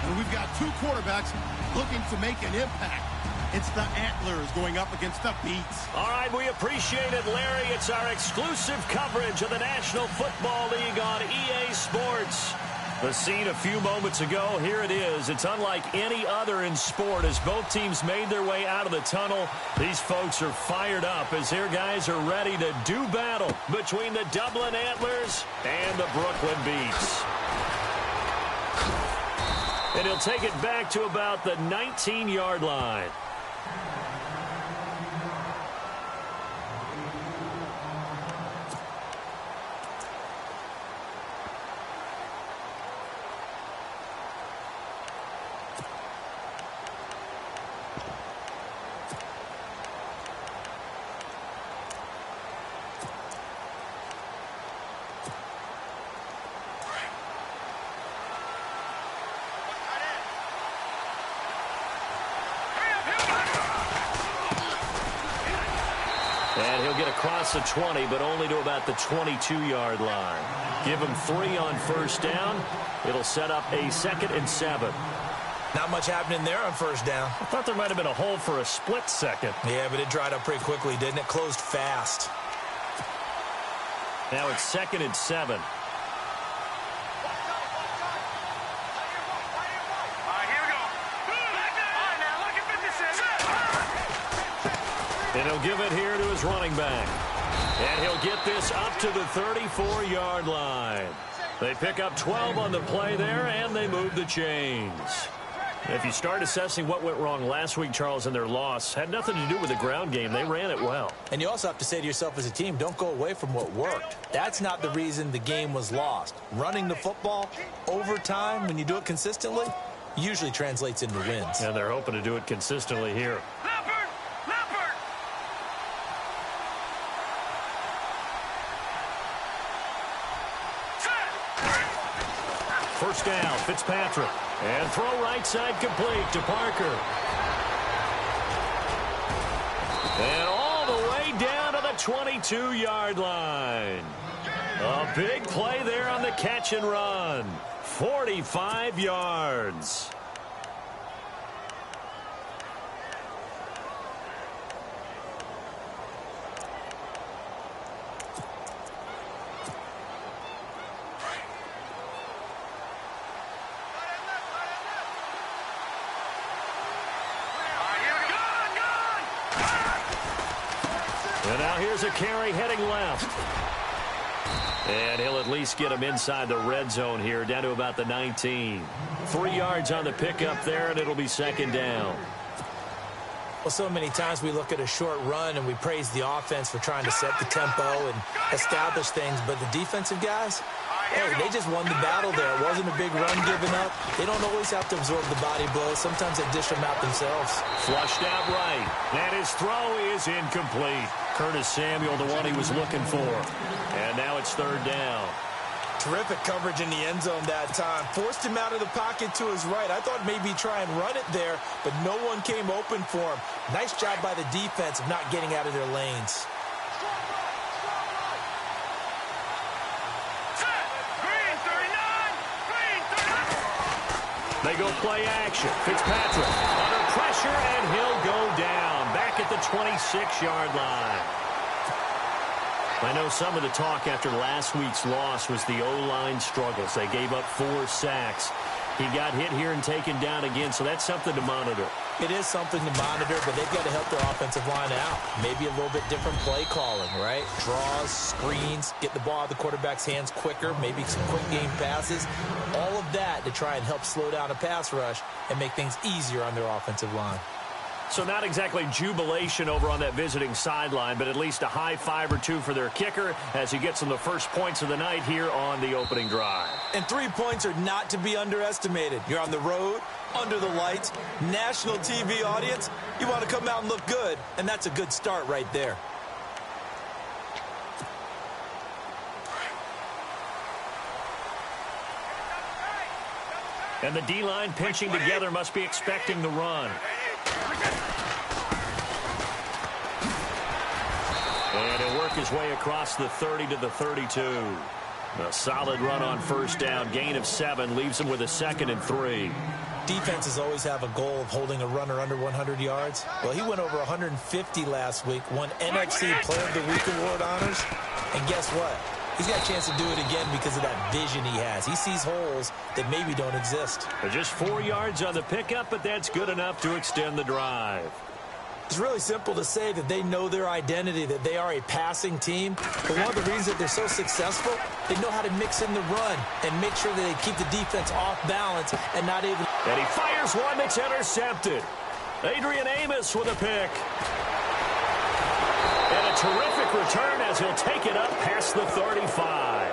And we've got two quarterbacks looking to make an impact. It's the Antlers going up against the Beats. All right, we appreciate it, Larry. It's our exclusive coverage of the National Football League on EA Sports. The scene a few moments ago, here it is. It's unlike any other in sport as both teams made their way out of the tunnel. These folks are fired up as their guys are ready to do battle between the Dublin Antlers and the Brooklyn Beats. And he'll take it back to about the 19-yard line. And he'll get across the 20, but only to about the 22-yard line. Give him 3 on first down. It'll set up a 2nd and 7. Not much happening there on first down. I thought there might have been a hole for a split second. Yeah, but it dried up pretty quickly, didn't it? Closed fast. Now it's 2nd and 7. And he'll give it here to his running back. And he'll get this up to the 34-yard line. They pick up 12 on the play there, and they move the chains. If you start assessing what went wrong last week, Charles, in their loss, had nothing to do with the ground game. They ran it well. And you also have to say to yourself as a team, don't go away from what worked. That's not the reason the game was lost. Running the football over time, when you do it consistently, usually translates into wins. And they're hoping to do it consistently here. First down, Fitzpatrick. And throw right side complete to Parker. And all the way down to the 22-yard line. A big play there on the catch and run. 45 yards. And now here's a carry heading left. And he'll at least get him inside the red zone here, down to about the 19. 3 yards on the pickup there, and it'll be 2nd down. Well, so many times we look at a short run and we praise the offense for trying to set the tempo and establish things, but the defensive guys, hey, they just won the battle there. It wasn't a big run given up. They don't always have to absorb the body blows. Sometimes they dish them out themselves. Flushed out right. And his throw is incomplete. Curtis Samuel, the one he was looking for. And now it's 3rd down. Terrific coverage in the end zone that time. Forced him out of the pocket to his right. I thought maybe try and run it there, but no one came open for him. Nice job by the defense of not getting out of their lanes. They go play action. Fitzpatrick under pressure, and he'll go down back at the 26-yard line. I know some of the talk after last week's loss was the O-line struggles. They gave up 4 sacks. He got hit here and taken down again, so that's something to monitor. It is something to monitor, but they've got to help their offensive line out. Maybe a little bit different play calling, right? Draws, screens, get the ball out of the quarterback's hands quicker, maybe some quick game passes. All of that to try and help slow down a pass rush and make things easier on their offensive line. So not exactly jubilation over on that visiting sideline, but at least a high 5 or 2 for their kicker as he gets them the first points of the night here on the opening drive. And 3 points are not to be underestimated. You're on the road, under the lights, national TV audience. You want to come out and look good, and that's a good start right there. And the D-line pinching together must be expecting the run. And he'll work his way across the 30 to the 32. A solid run on first down. Gain of 7 leaves him with a 2nd and 3. defenses always have a goal of holding a runner under 100 yards. Well, he went over 150 last week, won NFC Player of the Week award honors. And guess what? He's got a chance to do it again because of that vision he has. He sees holes that maybe don't exist. Just 4 yards on the pickup, but that's good enough to extend the drive. It's really simple to say that they know their identity, that they are a passing team. But one of the reasons that they're so successful, they know how to mix in the run and make sure that they keep the defense off balance and not able. And he fires one that's intercepted. Adrian Amos with a pick. And a terrific return as he'll take it up past the 35.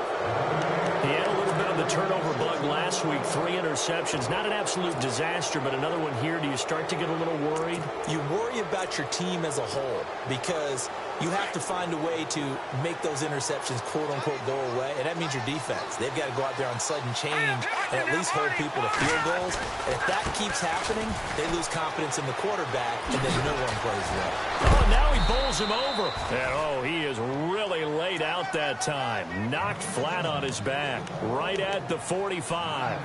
He had a little bit of the turnover bug last week. 3 interceptions. Not an absolute disaster, but another one here. Do you start to get a little worried? You worry about your team as a whole because you have to find a way to make those interceptions, quote-unquote, go away, and that means your defense. They've got to go out there on sudden change and at least hold people to field goals. And if that keeps happening, they lose confidence in the quarterback, and then no one plays well. Oh, and now he bowls him over. And, oh, he is really laid out that time. Knocked flat on his back, right at the 45.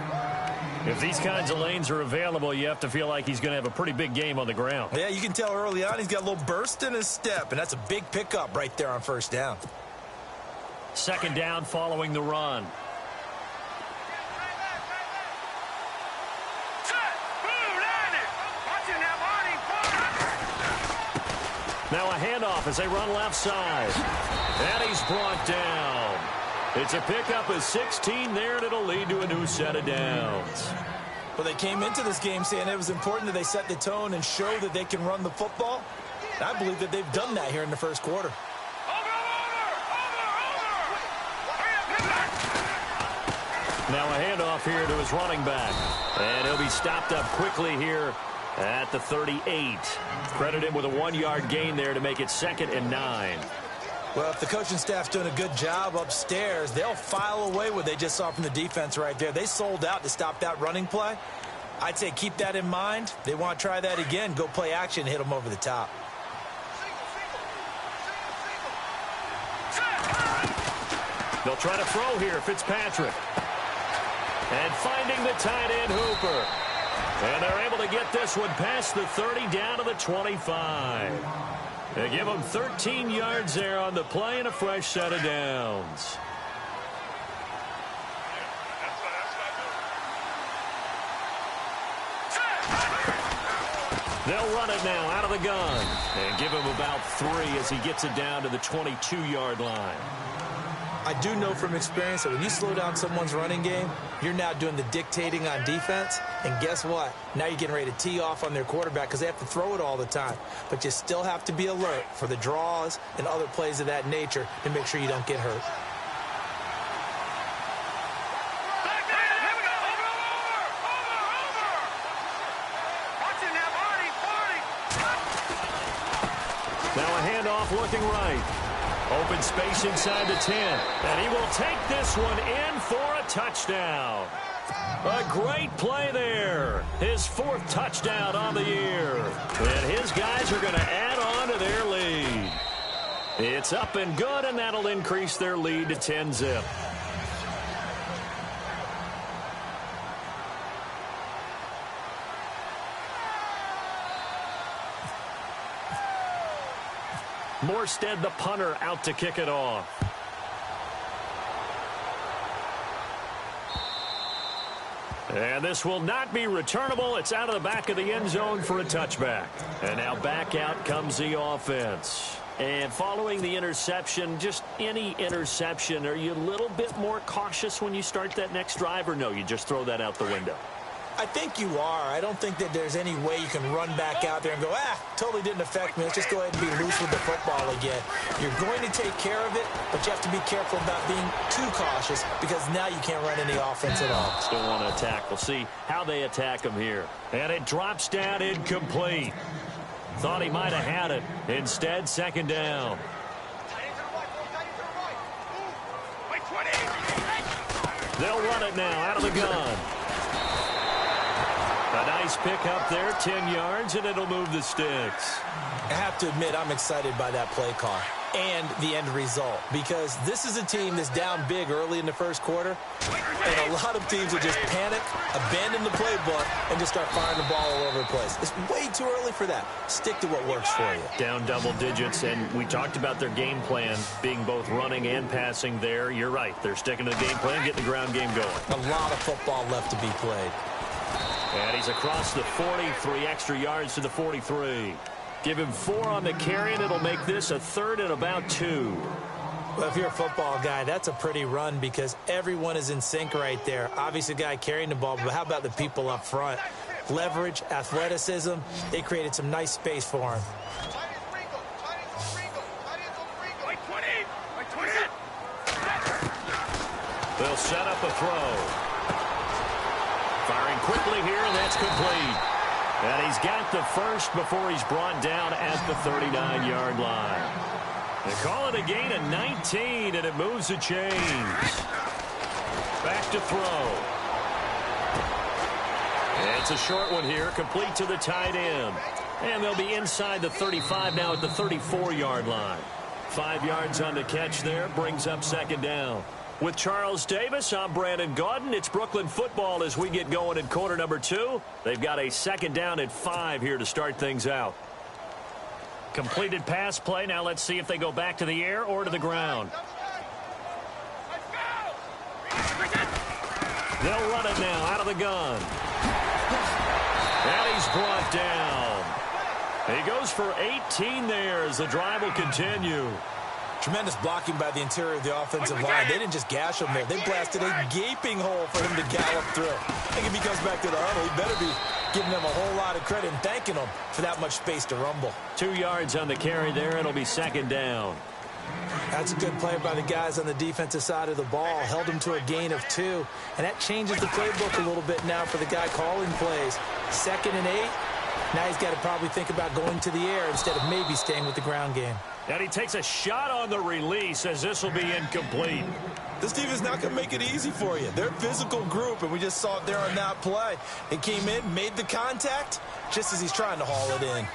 If these kinds of lanes are available, you have to feel like he's going to have a pretty big game on the ground. Yeah, you can tell early on he's got a little burst in his step, and that's a big pickup right there on first down. Second down following the run. Now a handoff as they run left side. And he's brought down. It's a pickup of 16 there, and it'll lead to a new set of downs. Well, they came into this game saying it was important that they set the tone and show that they can run the football. I believe that they've done that here in the first quarter. Now a handoff here to his running back. And he'll be stopped up quickly here at the 38. Credit him with a 1-yard gain there to make it 2nd and 9. Well, if the coaching staff's doing a good job upstairs, they'll file away what they just saw from the defense right there. They sold out to stop that running play. I'd say keep that in mind. They want to try that again. Go play action, hit them over the top. They'll try to throw here, Fitzpatrick. And finding the tight end, Hooper. And they're able to get this one past the 30 down to the 25. They give them 13 yards there on the play and a fresh set of downs. They'll run it now out of the gun and give him about 3 as he gets it down to the 22-yard line. I do know from experience that when you slow down someone's running game, you're now doing the dictating on defense. And guess what? Now you're getting ready to tee off on their quarterback because they have to throw it all the time. But you still have to be alert for the draws and other plays of that nature to make sure you don't get hurt. Now a handoff looking right. Open space inside the 10. And he will take this one in for a touchdown. A great play there. His 4th touchdown on the year. And his guys are going to add on to their lead. It's up and good, and that'll increase their lead to 10-zip. Morstead, the punter, out to kick it off. And this will not be returnable. It's out of the back of the end zone for a touchback. And now back out comes the offense. And following the interception, just any interception, are you a little bit more cautious when you start that next drive, or no, you just throw that out the window? I think you are. I don't think that there's any way you can run back out there and go, totally didn't affect me. Let's just go ahead and be loose with the football again. You're going to take care of it, but you have to be careful about being too cautious because now you can't run any offense at all. Still want to attack. We'll see how they attack him here. And it drops down incomplete. Thought he might have had it. Instead, 2nd down. They'll run it now out of the gun. A nice pick up there, 10 yards, and it'll move the sticks. I have to admit, I'm excited by that play call. and the end result, because this is a team that's down big early in the first quarter, and a lot of teams will just panic, abandon the playbook, and just start firing the ball all over the place. It's way too early for that. Stick to what works for you. Down double digits, and we talked about their game plan being both running and passing there. You're right. They're sticking to the game plan, getting the ground game going. A lot of football left to be played. And he's across the 43 extra yards to the 43. Give him 4 on the carry, and it'll make this a 3rd and about 2. Well, if you're a football guy, that's a pretty run because everyone is in sync right there. Obviously, the guy carrying the ball, but how about the people up front? Leverage, athleticism, they created some nice space for him. They'll set up a throw. Firing quickly here, and that's complete. And he's got the first before he's brought down at the 39-yard line. They call it a gain of 19, and it moves the chains. Back to throw. It's a short one here, complete to the tight end. And they'll be inside the 35 now at the 34-yard line. 5 yards on the catch there, brings up 2nd down. With Charles Davis, I'm Brandon Gaudin. It's Brooklyn football as we get going in quarter number 2. They've got a 2nd down and 5 here to start things out. Completed pass play. Now let's see if they go back to the air or to the ground. They'll run it now out of the gun. And he's brought down. He goes for 18 there as the drive will continue. Tremendous blocking by the interior of the offensive line. They didn't just gash him there. They blasted a gaping hole for him to gallop through. I think if he comes back to the huddle, he better be giving them a whole lot of credit and thanking them for that much space to rumble. 2 yards on the carry there. It'll be 2nd down. That's a good play by the guys on the defensive side of the ball. Held him to a gain of 2. And that changes the playbook a little bit now for the guy calling plays. 2nd and 8. Now he's got to probably think about going to the air instead of maybe staying with the ground game. And he takes a shot on the release as this will be incomplete. This team is not going to make it easy for you. They're a physical group, and we just saw it there on that play. It came in, made the contact, just as he's trying to haul it in.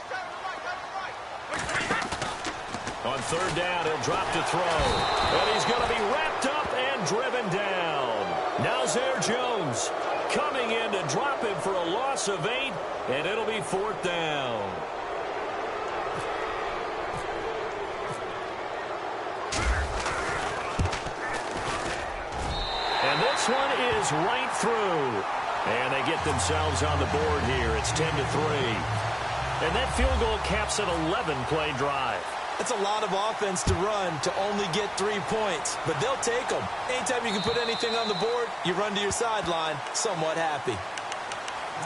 On 3rd down, he'll drop to throw. And he's going to be wrapped up and driven down. Now Zaire Jones coming in to drop him for a loss of 8, and it'll be 4th down. And this one is right through. And they get themselves on the board here. It's 10-3. And that field goal caps an 11-play drive. That's a lot of offense to run to only get 3 points, but they'll take them. Anytime you can put anything on the board, you run to your sideline somewhat happy.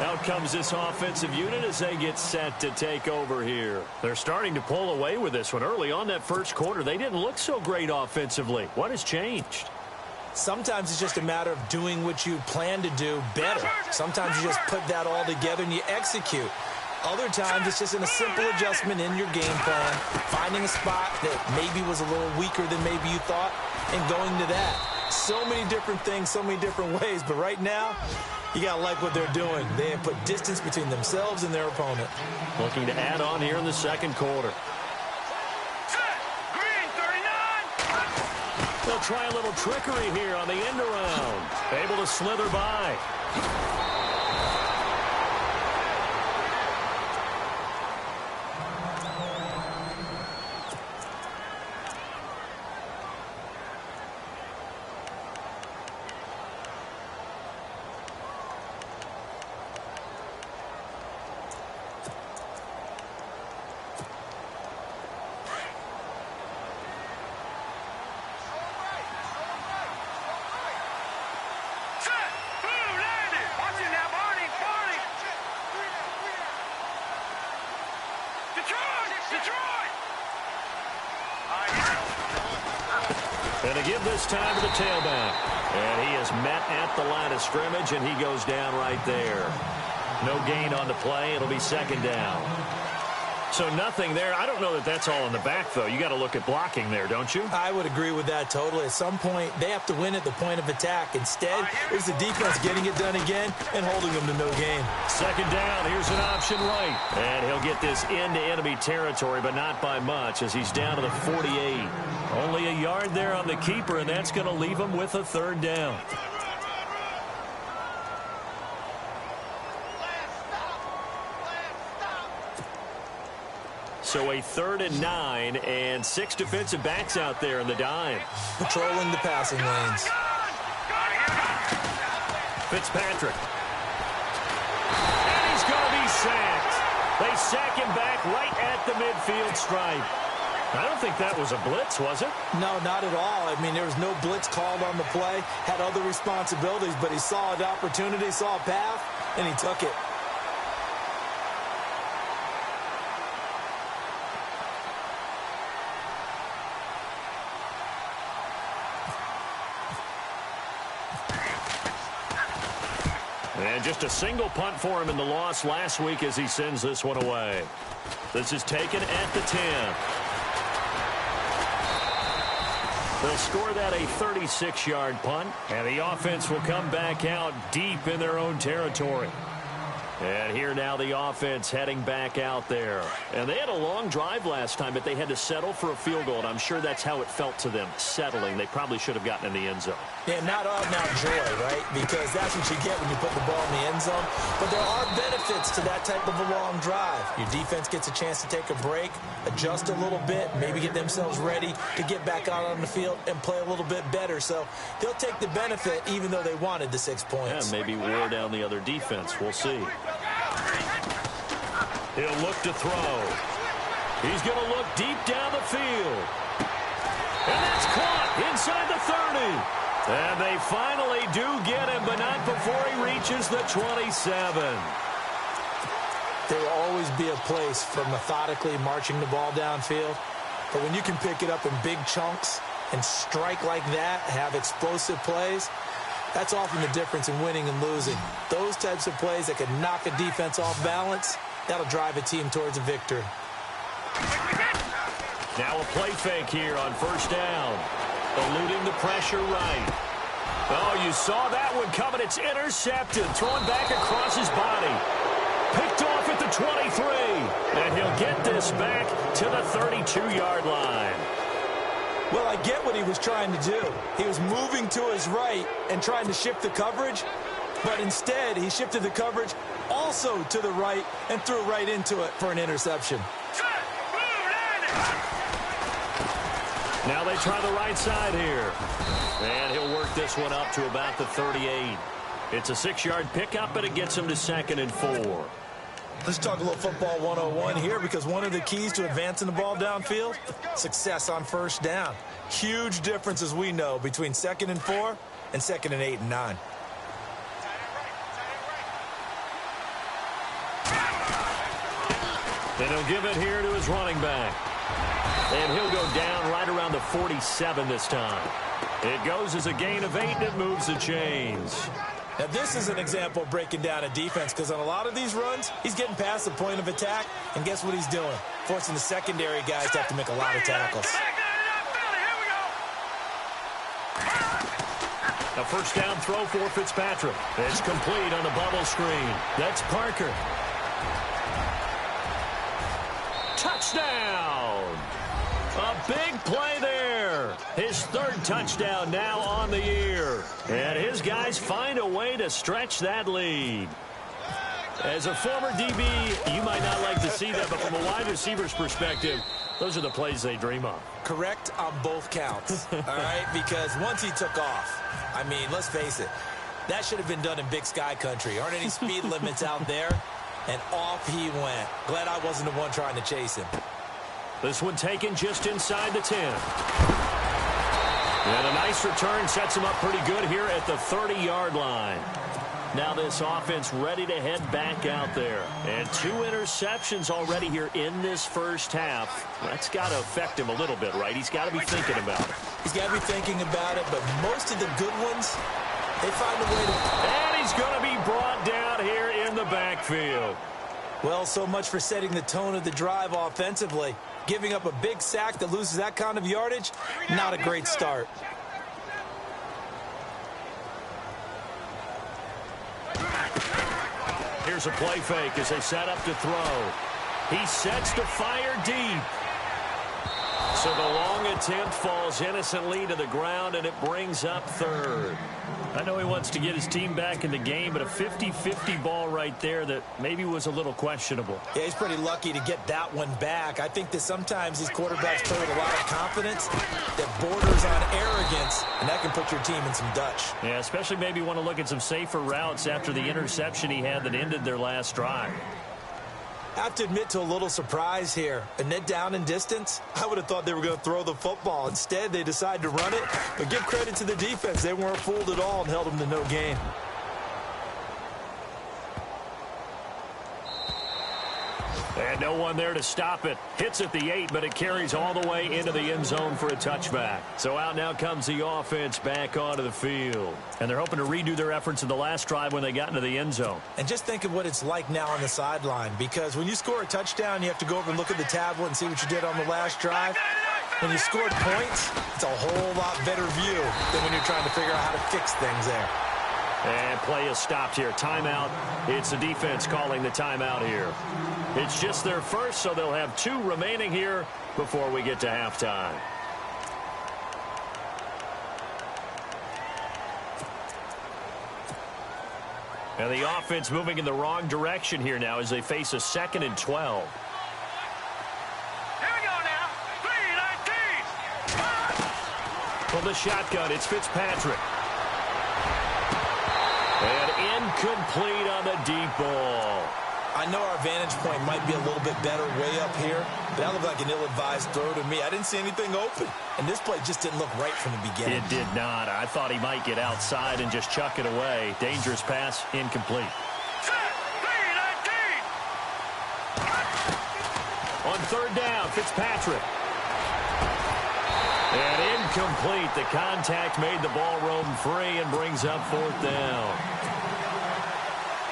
Out comes this offensive unit as they get set to take over here. They're starting to pull away with this one. Early on that first quarter, they didn't look so great offensively. What has changed? Sometimes it's just a matter of doing what you plan to do better. Sometimes you just put that all together and you execute. Other times it's just in a simple adjustment in your game plan, finding a spot that maybe was a little weaker than maybe you thought, and going to that. So many different things, so many different ways, but right now, you got to like what they're doing. They have put distance between themselves and their opponent. Looking to add on here in the second quarter. They'll try a little trickery here on the end around. Able to slither by. And to give this time to the tailback. And he is met at the line of scrimmage, and he goes down right there. No gain on the play. It'll be 2nd down. So nothing there. I don't know that that's all in the back, though. You got to look at blocking there, don't you? I would agree with that totally. At some point, they have to win at the point of attack. Instead, it was the defense getting it done again and holding them to no gain. Second down. Here's an option right. And he'll get this into enemy territory, but not by much as he's down to the 48. Only a yard there on the keeper, and that's going to leave him with a third down. So a 3rd and 9, and 6 defensive backs out there in the dime. Patrolling the passing lanes. Fitzpatrick. And he's going to be sacked. They sack him back right at the midfield stripe. I don't think that was a blitz, was it? No, not at all. I mean, there was no blitz called on the play. Had other responsibilities, but he saw an opportunity, saw a path, and he took it. And just a single punt for him in the loss last week as he sends this one away. This is taken at the 10. They'll score that a 36-yard punt, and the offense will come back out deep in their own territory. And here now the offense heading back out there. And they had a long drive last time, but they had to settle for a field goal, and I'm sure that's how it felt to them, settling. They probably should have gotten in the end zone. Yeah, not out-and-out joy, right? Because that's what you get when you put the ball in the end zone. But there are benefits to that type of a long drive. Your defense gets a chance to take a break, adjust a little bit, maybe get themselves ready to get back out on the field and play a little bit better. So they'll take the benefit even though they wanted the 6 points. Yeah, maybe wear down the other defense. We'll see. He'll look to throw. He's going to look deep down the field. And that's caught inside the 30. And they finally do get him, but not before he reaches the 27. There will always be a place for methodically marching the ball downfield. But when you can pick it up in big chunks and strike like that, have explosive plays, that's often the difference in winning and losing. Those types of plays that can knock a defense off balance, that'll drive a team towards a victory. Now a play fake here on first down. Eluding the pressure right. Oh, you saw that one coming. It's intercepted. Thrown back across his body. Picked off at the 23. And he'll get this back to the 32-yard line. Well, I get what he was trying to do. He was moving to his right and trying to shift the coverage. But instead, he shifted the coverage also to the right and threw right into it for an interception. Now they try the right side here. And he'll work this one up to about the 38. It's a 6-yard pickup, but it gets him to 2nd and 4. Let's talk a little football 101 here, because one of the keys to advancing the ball downfield, success on first down. Huge difference, as we know, between 2nd and 4 and 2nd and 8 and 9. And he'll give it here to his running back. And he'll go down right around the 47 this time. It goes as a gain of 8, and it moves the chains. Now, this is an example of breaking down a defense, because on a lot of these runs, he's getting past the point of attack, and guess what he's doing? Forcing the secondary guys to have to make a lot of tackles. A first down throw for Fitzpatrick. It's complete on the bubble screen. That's Parker. Touchdown! A big play there. His 3rd touchdown now on the year. And his guys find a way to stretch that lead. As a former DB, you might not like to see that, but from a wide receiver's perspective, those are the plays they dream of. Correct on both counts, all right? Because once he took off, I mean, let's face it, that should have been done in Big Sky country. Aren't any speed limits out there? And off he went. Glad I wasn't the one trying to chase him. This one taken just inside the 10. And a nice return sets him up pretty good here at the 30-yard line. Now this offense ready to head back out there. And 2 interceptions already here in this first half. That's got to affect him a little bit, right? He's got to be thinking about it. He's got to be thinking about it, but most of the good ones, they find a way to... And he's going to be brought down here in the backfield. Well, so much for setting the tone of the drive offensively. Giving up a big sack that loses that kind of yardage, not a great start. Here's a play fake as they set up to throw. He sets to fire deep. So the long attempt falls innocently to the ground, and it brings up third. I know he wants to get his team back in the game, but a 50-50 ball right there that maybe was a little questionable. Yeah, he's pretty lucky to get that one back. I think that sometimes these quarterbacks play with a lot of confidence that borders on arrogance, and that can put your team in some Dutch. Yeah, especially maybe want to look at some safer routes after the interception he had that ended their last drive. I have to admit to a little surprise here. A net down in distance, I would have thought they were going to throw the football. Instead, they decided to run it. But give credit to the defense. They weren't fooled at all and held them to no gain. And no one there to stop it. Hits at the 8, but it carries all the way into the end zone for a touchback. So out now comes the offense back onto the field. And they're hoping to redo their efforts in the last drive when they got into the end zone. And just think of what it's like now on the sideline, because when you score a touchdown, you have to go over and look at the tablet and see what you did on the last drive. When you scored points, it's a whole lot better view than when you're trying to figure out how to fix things there. And play is stopped here. Timeout. It's the defense calling the timeout here. It's just their first, so they'll have 2 remaining here before we get to halftime. And the offense moving in the wrong direction here now as they face a 2nd and 12. Here we go now. 3-19. From the shotgun, it's Fitzpatrick. And incomplete on the deep ball. I know our vantage point might be a little bit better way up here, but that looked like an ill-advised throw to me. I didn't see anything open, and this play just didn't look right from the beginning. It did not. I thought he might get outside and just chuck it away. Dangerous pass, incomplete. 3-19. On 3rd down, Fitzpatrick. And incomplete. The contact made the ball roam free and brings up 4th down.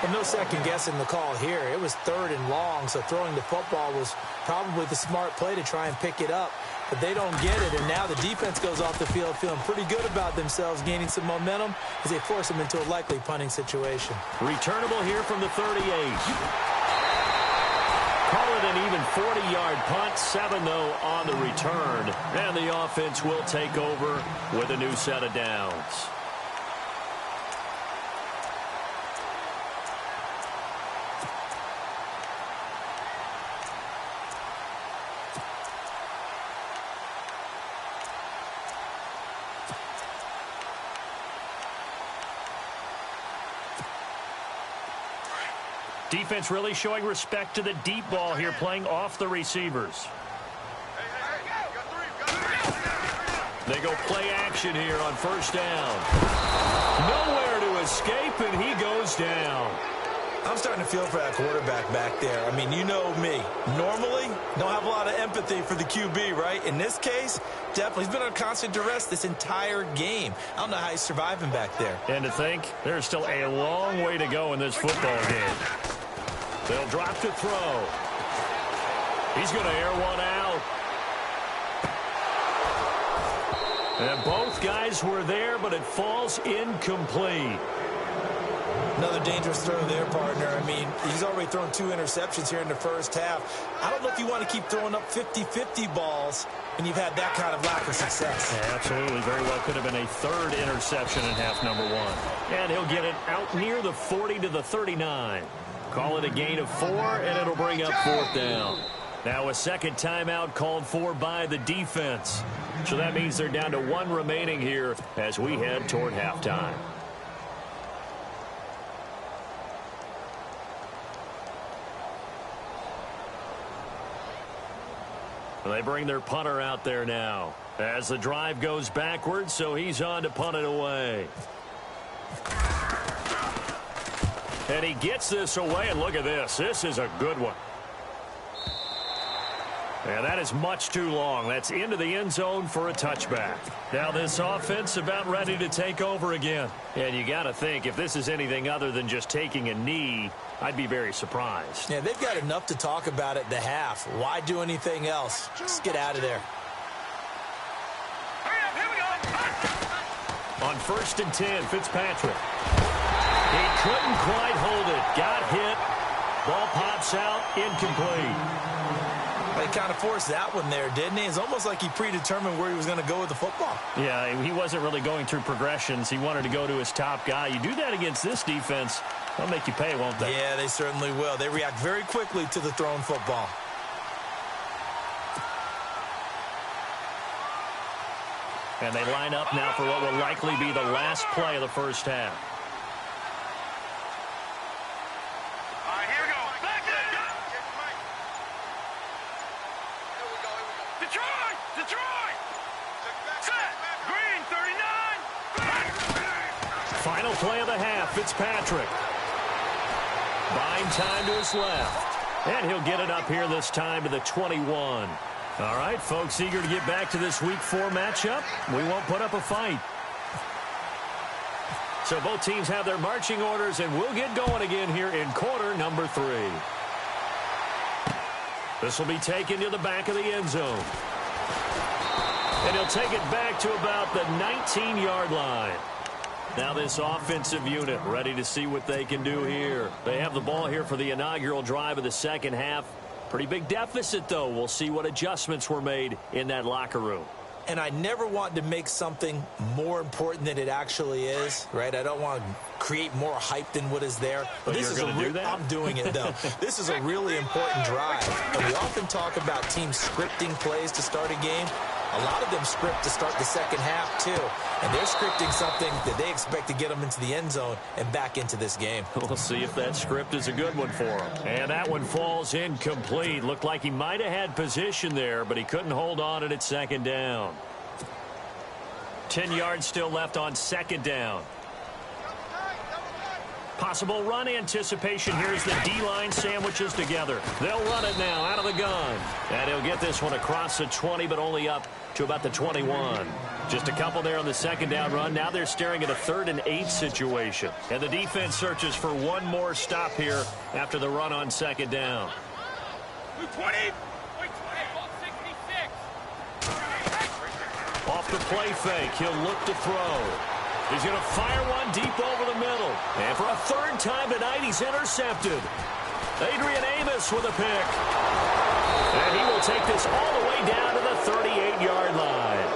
Well, no second guessing the call here. It was 3rd and long, so throwing the football was probably the smart play to try and pick it up. But they don't get it, and now the defense goes off the field feeling pretty good about themselves, gaining some momentum as they force them into a likely punting situation. Returnable here from the 38. Call it an even 40-yard punt, 7 though on the return. And the offense will take over with a new set of downs. Defense really showing respect to the deep ball here, playing off the receivers. They go play action here on 1st down. Nowhere to escape, and he goes down. I'm starting to feel for that quarterback back there. I mean, you know me. Normally, don't have a lot of empathy for the QB, right? In this case, definitely. He's been on constant duress this entire game. I don't know how he's surviving back there. And to think, there's still a long way to go in this football game. They'll drop to throw. He's going to air one out. And both guys were there, but it falls incomplete. Another dangerous throw there, partner. I mean, he's already thrown 2 interceptions here in the first half. I don't know if you want to keep throwing up 50-50 balls when you've had that kind of lack of success. Yeah, absolutely. Very well could have been a 3rd interception in half number 1. And he'll get it out near the 40 to the 39. Call it a gain of 4, and it'll bring up 4th down. Now a 2nd timeout called for by the defense. So that means they're down to 1 remaining here as we head toward halftime. They bring their punter out there now as the drive goes backwards, so he's on to punt it away. And he gets this away, and look at this. This is a good one. Yeah, that is much too long. That's into the end zone for a touchback. Now this offense about ready to take over again. And you got to think, if this is anything other than just taking a knee, I'd be very surprised. Yeah, they've got enough to talk about at the half. Why do anything else? Just get out of there. Here we go. On 1st and 10, Fitzpatrick. He couldn't quite hold it. Got hit. Ball pops out, incomplete. He kind of forced that one there, didn't he? It's almost like he predetermined where he was going to go with the football. Yeah, he wasn't really going through progressions. He wanted to go to his top guy. You do that against this defense, they'll make you pay, won't they? Yeah, they certainly will. They react very quickly to the thrown football. And they line up now for what will likely be the last play of the first half. All right, here we go. Back in. Detroit! Detroit! Set! Green, 39! Final play of the half, Fitzpatrick. Buying time to his left. And he'll get it up here this time to the 21. All right, folks, eager to get back to this Week 4 matchup. We won't put up a fight. So both teams have their marching orders, and we'll get going again here in quarter number 3. This will be taken to the back of the end zone. And he'll take it back to about the 19-yard line. Now this offensive unit ready to see what they can do here. They have the ball here for the inaugural drive of the second half. Pretty big deficit, though. We'll see what adjustments were made in that locker room. And I never want to make something more important than it actually is, right? I don't want to create more hype than what is there. But this you're is going to do that? I'm doing it, though. This is a really important drive. And we often talk about teams scripting plays to start a game. A lot of them script to start the second half, too. And they're scripting something that they expect to get them into the end zone and back into this game. We'll see if that script is a good one for them. And that one falls incomplete. Looked like he might have had position there, but he couldn't hold on it at second down. 10 yards still left on second down. Possible run anticipation here as the D-line sandwiches together. They'll run it now out of the gun. And he'll get this one across the 20, but only up to about the 21. Just a couple there on the second down run. Now they're staring at a 3rd and 8 situation. And the defense searches for one more stop here after the run on second down. 20. Off the play fake, he'll look to throw. He's going to fire one deep over the middle. And for a 3rd time tonight, he's intercepted. Adrian Amos with a pick. And he will take this all the way down to the 38-yard line.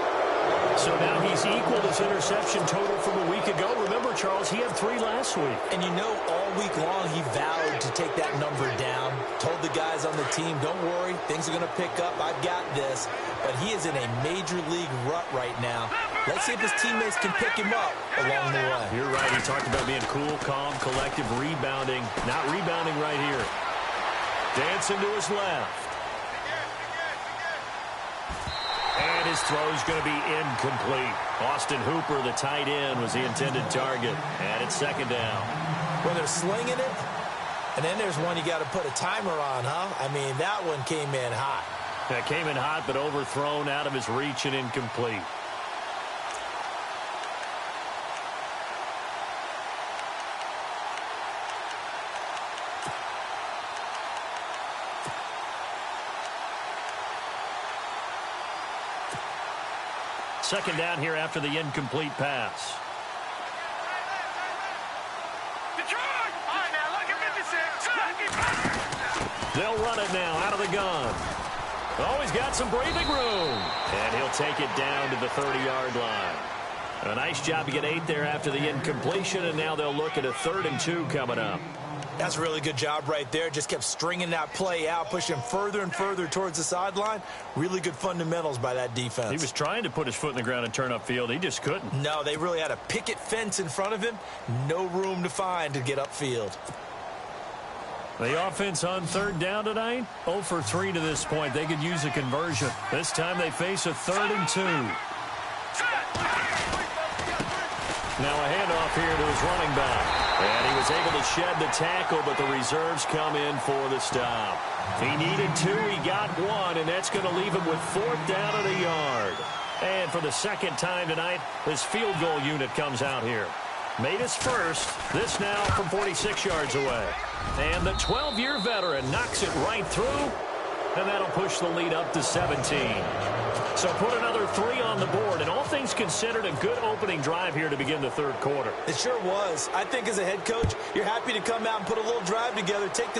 So now he's equaled his interception total from a week ago. Remember, Charles, he had 3 last week. And you know, all week long, he vowed to take that number down. Told the guys on the team, don't worry, things are going to pick up. I've got this. But he is in a major league rut right now. Let's see if his teammates can pick him up along the way. You're right. He talked about being cool, calm, collective, rebounding. Not rebounding right here. Dancing to his left. And his throw is going to be incomplete. Austin Hooper, the tight end, was the intended target. And it's second down. Well, they're slinging it. And then there's one you got to put a timer on, huh? I mean, that one came in hot. That came in hot, but overthrown out of his reach and incomplete. Second down here after the incomplete pass. Detroit! All right, now, look at 56. They'll run it now out of the gun. Oh, he's got some breathing room. And he'll take it down to the 30-yard line. A nice job to get 8 there after the incompletion, and now they'll look at a 3rd and 2 coming up. That's a really good job right there. Just kept stringing that play out, pushing further and further towards the sideline. Really good fundamentals by that defense. He was trying to put his foot in the ground and turn upfield. He just couldn't. No, they really had a picket fence in front of him. No room to find to get upfield. The offense on 3rd down tonight, 0 for 3 to this point. They could use a conversion. This time they face a 3rd and 2. Now a handoff here to his running back. And he was able to shed the tackle, but the reserves come in for the stop. He needed 2, he got 1, and that's going to leave him with 4th down at a yard. And for the second time tonight, his field goal unit comes out here. Made his first, this now from 46 yards away. And the 12-year veteran knocks it right through, and that'll push the lead up to 17. So put another 3 on the board, and all things considered, a good opening drive here to begin the third quarter. It sure was. I think as a head coach, you're happy to come out and put a little drive together, take the